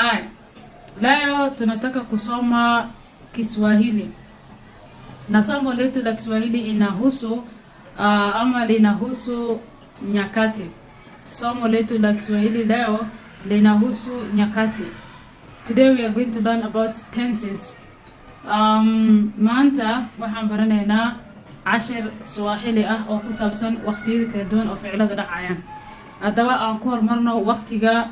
Hai, leo tunataka kusoma Kiswahili. Na somo letu la Kiswahili inahusu ama linahusu nyakati. Somo letu la Kiswahili leo linahusu nyakati. Today we are going to learn about tenses. Maanta waxaan baranaynaa 10 Swahili oo ku saabsan waqtiyada kala duwan oo ficilada dhacayaan. Haddaba aan ku hormarno waqtiga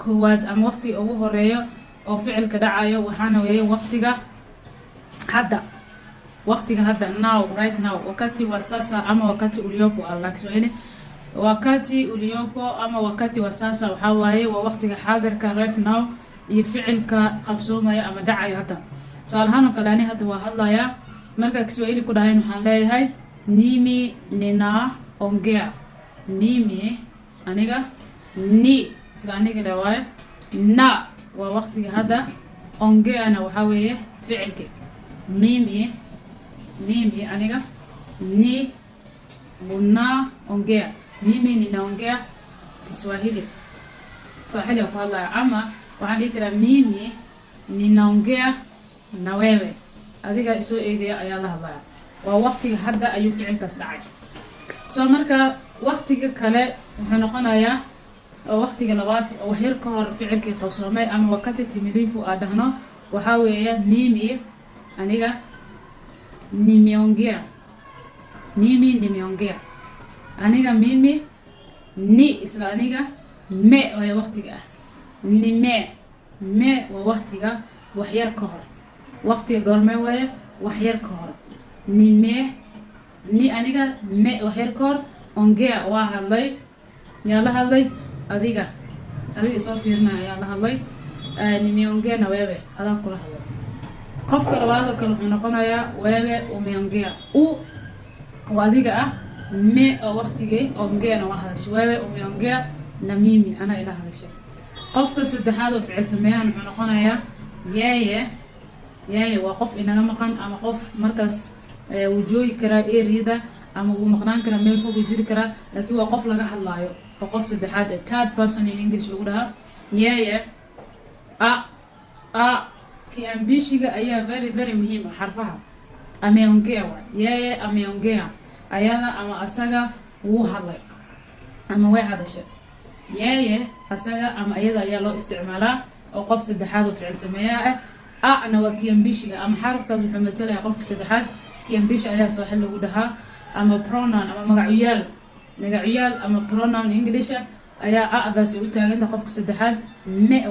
koowaad ama waqtiga ugu horeeyo oo ficilka dhacayo waxaana weeye waqtiga hadda. Waqtiga hadda now, right now. Wakati wa sasa ama wakati uliopo ala Kiswahili. Wakati uliopo ama wakati wa sasa waxa waaye waa waqtiga xaadirka right now iyo ficilka qabsoomaya ama dhacayo hadda. Su'aalahan kale ani hadda waa hadlaya marka Kiswahili ku dhahayn waxaan leeyahay mimi ninaongea. Mimi aniga ni isla aniga leeyahay na waa waqtiga hadda ongeana waxa weeye ficilka. Mimi aniga ni unaongea. Mimi ninaongea Kiswahili. Swahili kwa hadlaya ama waxaan dhihi karaa mimi ninaongea na wewe. Adiga isoo eegaya ayaa la hadlaya. Waa waqtiga hadda ayuu ficilkaas dhacay. So marka waqtiga kale wuxuu noqonayaa waqtiga labaad oo heer ka hor ficilkii qabsoomay ama wakati timilifu aadahno waxa weeye mimi aniga nimeongea. Mimi nimeongea. Aniga mimi ni isla aniga me waa waqtiga ni me waa waqtiga wax yar ka hor. Waqtiga goorma weeye wax yar ka hor. Ni aniga me wax yar ka hor ongea waa hadlay yaa la hadlay adiga soo fiirnaa yaa la hadlay nimeongea na wewe adaa kula hadlay. Qofka labaad kale wuxuu noqonayaa wewe umeongea waa adiga me oo waqtigii ongeana waa hadashay. Wewe umeongea na mimi ana ila hadashay. Qofka saddexaad oo ficil sameeyaan wuxuu noqonayaa yeye waa qof inaga maqan ama qof markaas uu joogi kara eriyada ama uu maqnaan kara meel fog jiri kara laakiin waa qof laga hadlaayo oo qof saddexaad third person in English lagu dhahaa. Yeye kiambishiga ayaa very muhiim ah xarfaha. Ameongea waa yeye ameongea ayada ama asaga wuu hadlay ama way hadashay. Yeye asaga ama ayada ayaa loo isticmaalaa oo qof saddexaad oo ficil sameeyaa ana waa kiambishiga ama xarafkaas wuxuu matalayaa qofka saddexaad. Kiambish ayaa soo xil lagu dhahaa ama pronoun ama magaciyaal ama pronoun English ayaa adaas u taagan qofka saddexaad me